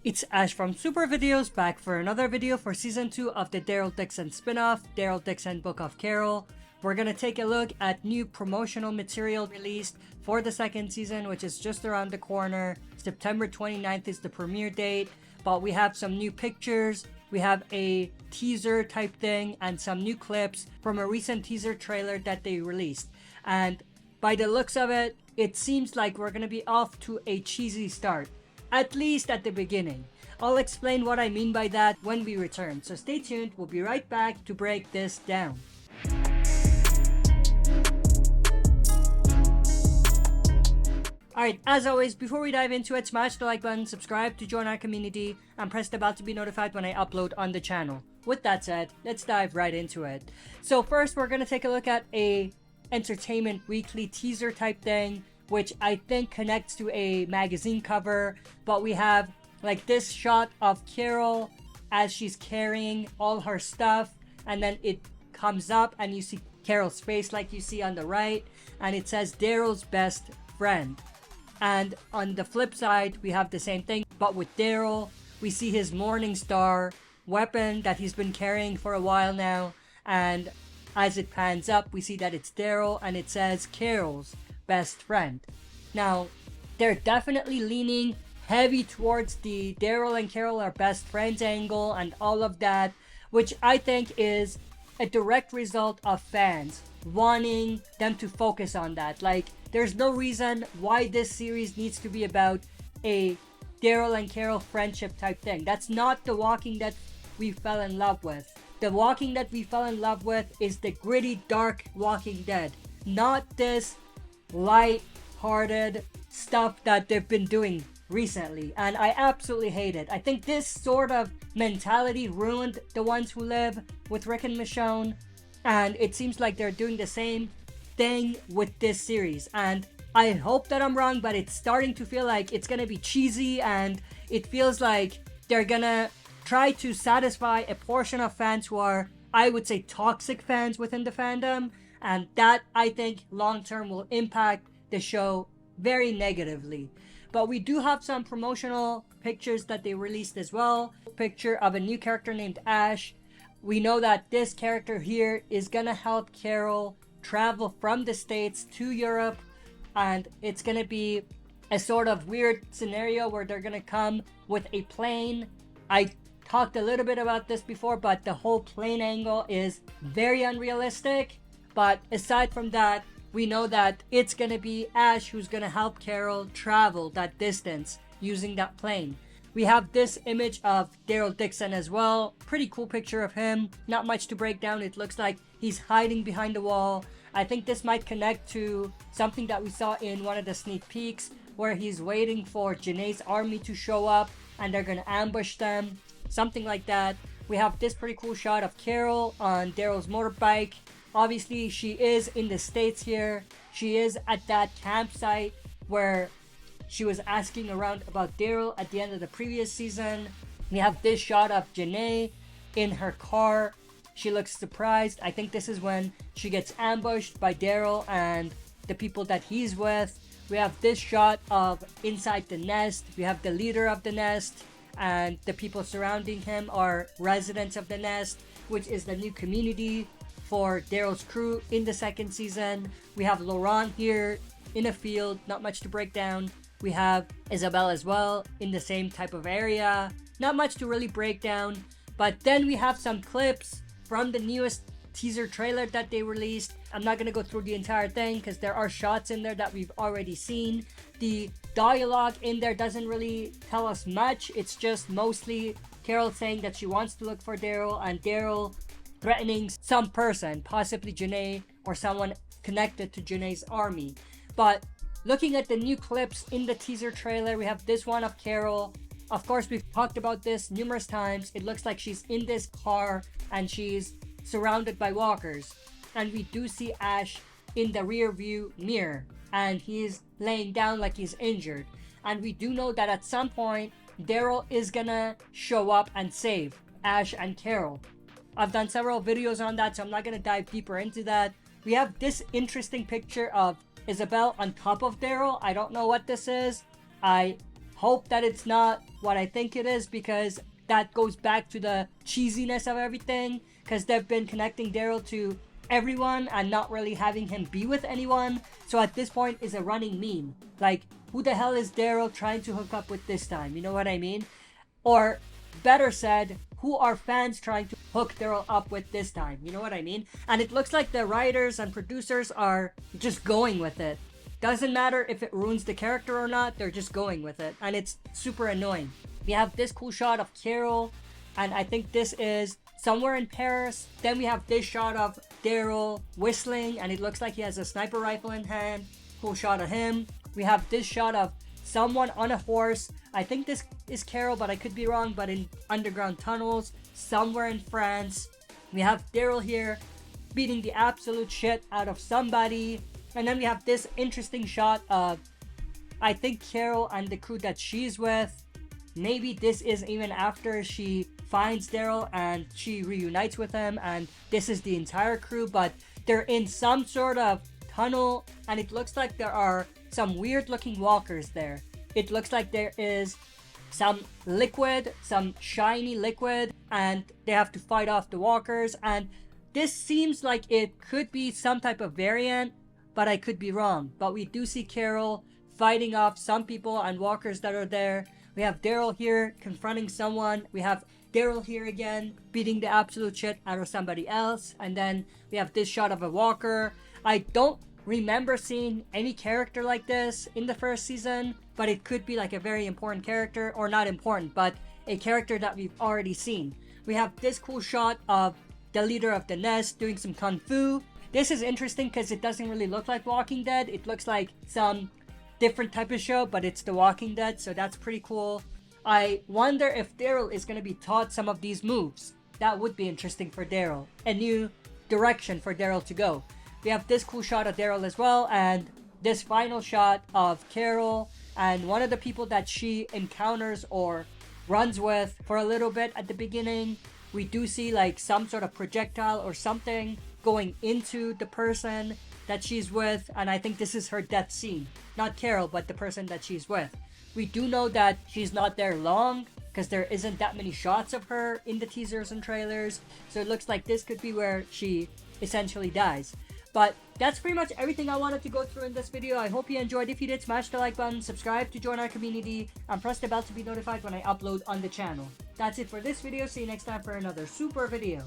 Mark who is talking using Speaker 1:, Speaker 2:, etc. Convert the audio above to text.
Speaker 1: It's Ash from SuperVideos back for another video for Season 2 of the Daryl Dixon spin-off, Daryl Dixon Book of Carol. We're gonna take a look at new promotional material released for the second season, which is just around the corner. September 29th is the premiere date, but we have some new pictures, we have a teaser type thing, and some new clips from a recent teaser trailer that they released. And by the looks of it, it seems like we're gonna be off to a cheesy start. At least at the beginning. I'll explain what I mean by that when we return, so stay tuned, we'll be right back to break this down. Alright, as always, before we dive into it, smash the like button, subscribe to join our community, and press the bell to be notified when I upload on the channel. With that said, let's dive right into it. So first, we're gonna take a look at a Entertainment Weekly teaser type thing, which I think connects to a magazine cover, but we have like this shot of Carol as she's carrying all her stuff, and then it comes up and you see Carol's face like you see on the right, and it says Daryl's best friend. And on the flip side, we have the same thing, but with Daryl, we see his Morning Star weapon that he's been carrying for a while now, and as it pans up, we see that it's Daryl and it says Carol's best friend. Now, they're definitely leaning heavy towards the Daryl and Carol are best friends angle and all of that, which I think is a direct result of fans wanting them to focus on that. Like, there's no reason why this series needs to be about a Daryl and Carol friendship type thing. That's not the Walking Dead we fell in love with. The Walking Dead we fell in love with is the gritty, dark Walking Dead, not this light-hearted stuff that they've been doing recently, and I absolutely hate it. I think this sort of mentality ruined The Ones Who Live with Rick and Michonne, and it seems like they're doing the same thing with this series, and I hope that I'm wrong, but it's starting to feel like it's gonna be cheesy, and it feels like they're gonna try to satisfy a portion of fans who are, I would say, toxic fans within the fandom, and that, I think, long-term will impact the show very negatively. But we do have some promotional pictures that they released as well. Picture of a new character named Ash. We know that this character here is gonna help Carol travel from the States to Europe, and it's gonna be a sort of weird scenario where they're gonna come with a plane. I talked a little bit about this before, but the whole plane angle is very unrealistic. But aside from that, we know that it's gonna be Ash who's gonna help Carol travel that distance using that plane. We have this image of Daryl Dixon as well. Pretty cool picture of him. Not much to break down. It looks like he's hiding behind the wall. I think this might connect to something that we saw in one of the sneak peeks where he's waiting for Janae's army to show up and they're gonna ambush them. Something like that. We have this pretty cool shot of Carol on Daryl's motorbike. Obviously, she is in the States here. She is at that campsite where she was asking around about Daryl at the end of the previous season. We have this shot of Janae in her car. She looks surprised. I think this is when she gets ambushed by Daryl and the people that he's with. We have this shot of inside the nest. We have the leader of the nest, and the people surrounding him are residents of the nest, which is the new community for Daryl's crew in the second season. We have Laurent here in a field, not much to break down. We have Isabel as well in the same type of area, not much to really break down. But then we have some clips from the newest teaser trailer that they released. I'm not gonna go through the entire thing because there are shots in there that we've already seen. The dialogue in there doesn't really tell us much. It's just mostly Carol saying that she wants to look for Daryl, and Daryl threatening some person, possibly Janae or someone connected to Janae's army. But looking at the new clips in the teaser trailer, we have this one of Carol. Of course, we've talked about this numerous times. It looks like she's in this car and she's surrounded by walkers. And we do see Ash in the rear view mirror and he's laying down like he's injured. And we do know that at some point, Daryl is gonna show up and save Ash and Carol. I've done several videos on that, so I'm not going to dive deeper into that. We have this interesting picture of Isabel on top of Daryl. I don't know what this is. I hope that it's not what I think it is, because that goes back to the cheesiness of everything, because they've been connecting Daryl to everyone and not really having him be with anyone. So at this point, it's a running meme. Like, who the hell is Daryl trying to hook up with this time? You know what I mean? Or better said, who are fans trying to hook Daryl up with this time? You know what I mean? And it looks like the writers and producers are just going with it. Doesn't matter if it ruins the character or not, they're just going with it. And it's super annoying. We have this cool shot of Carol, and I think this is somewhere in Paris. Then we have this shot of Daryl whistling, and it looks like he has a sniper rifle in hand. Cool shot of him. We have this shot of someone on a horse. I think this is Carol, but I could be wrong, but in underground tunnels somewhere in France. We have Daryl here beating the absolute shit out of somebody. And then we have this interesting shot of, I think, Carol and the crew that she's with. Maybe this is even after she finds Daryl and she reunites with him, and this is the entire crew, but they're in some sort of tunnel, and it looks like there are some weird looking walkers there. It looks like there is some liquid, some shiny liquid, and they have to fight off the walkers. And this seems like it could be some type of variant, but I could be wrong. But we do see Carol fighting off some people and walkers that are there. We have Daryl here confronting someone. We have Daryl here again beating the absolute shit out of somebody else. And then we have this shot of a walker. I don't remember seeing any character like this in the first season, but it could be like a very important character, or not important, but a character that we've already seen. We have this cool shot of the leader of the nest doing some kung fu. This is interesting because it doesn't really look like Walking Dead. It looks like some different type of show, but it's The Walking Dead, so that's pretty cool. I wonder if Daryl is going to be taught some of these moves. That would be interesting for Daryl. A new direction for Daryl to go. We have this cool shot of Daryl as well, and this final shot of Carol and one of the people that she encounters or runs with for a little bit at the beginning. We do see like some sort of projectile or something going into the person that she's with, and I think this is her death scene. Not Carol, but the person that she's with. We do know that she's not there long, because there isn't that many shots of her in the teasers and trailers, so it looks like this could be where she essentially dies. But that's pretty much everything I wanted to go through in this video. I hope you enjoyed. If you did, smash the like button, subscribe to join our community, and press the bell to be notified when I upload on the channel. That's it for this video. See you next time for another super video.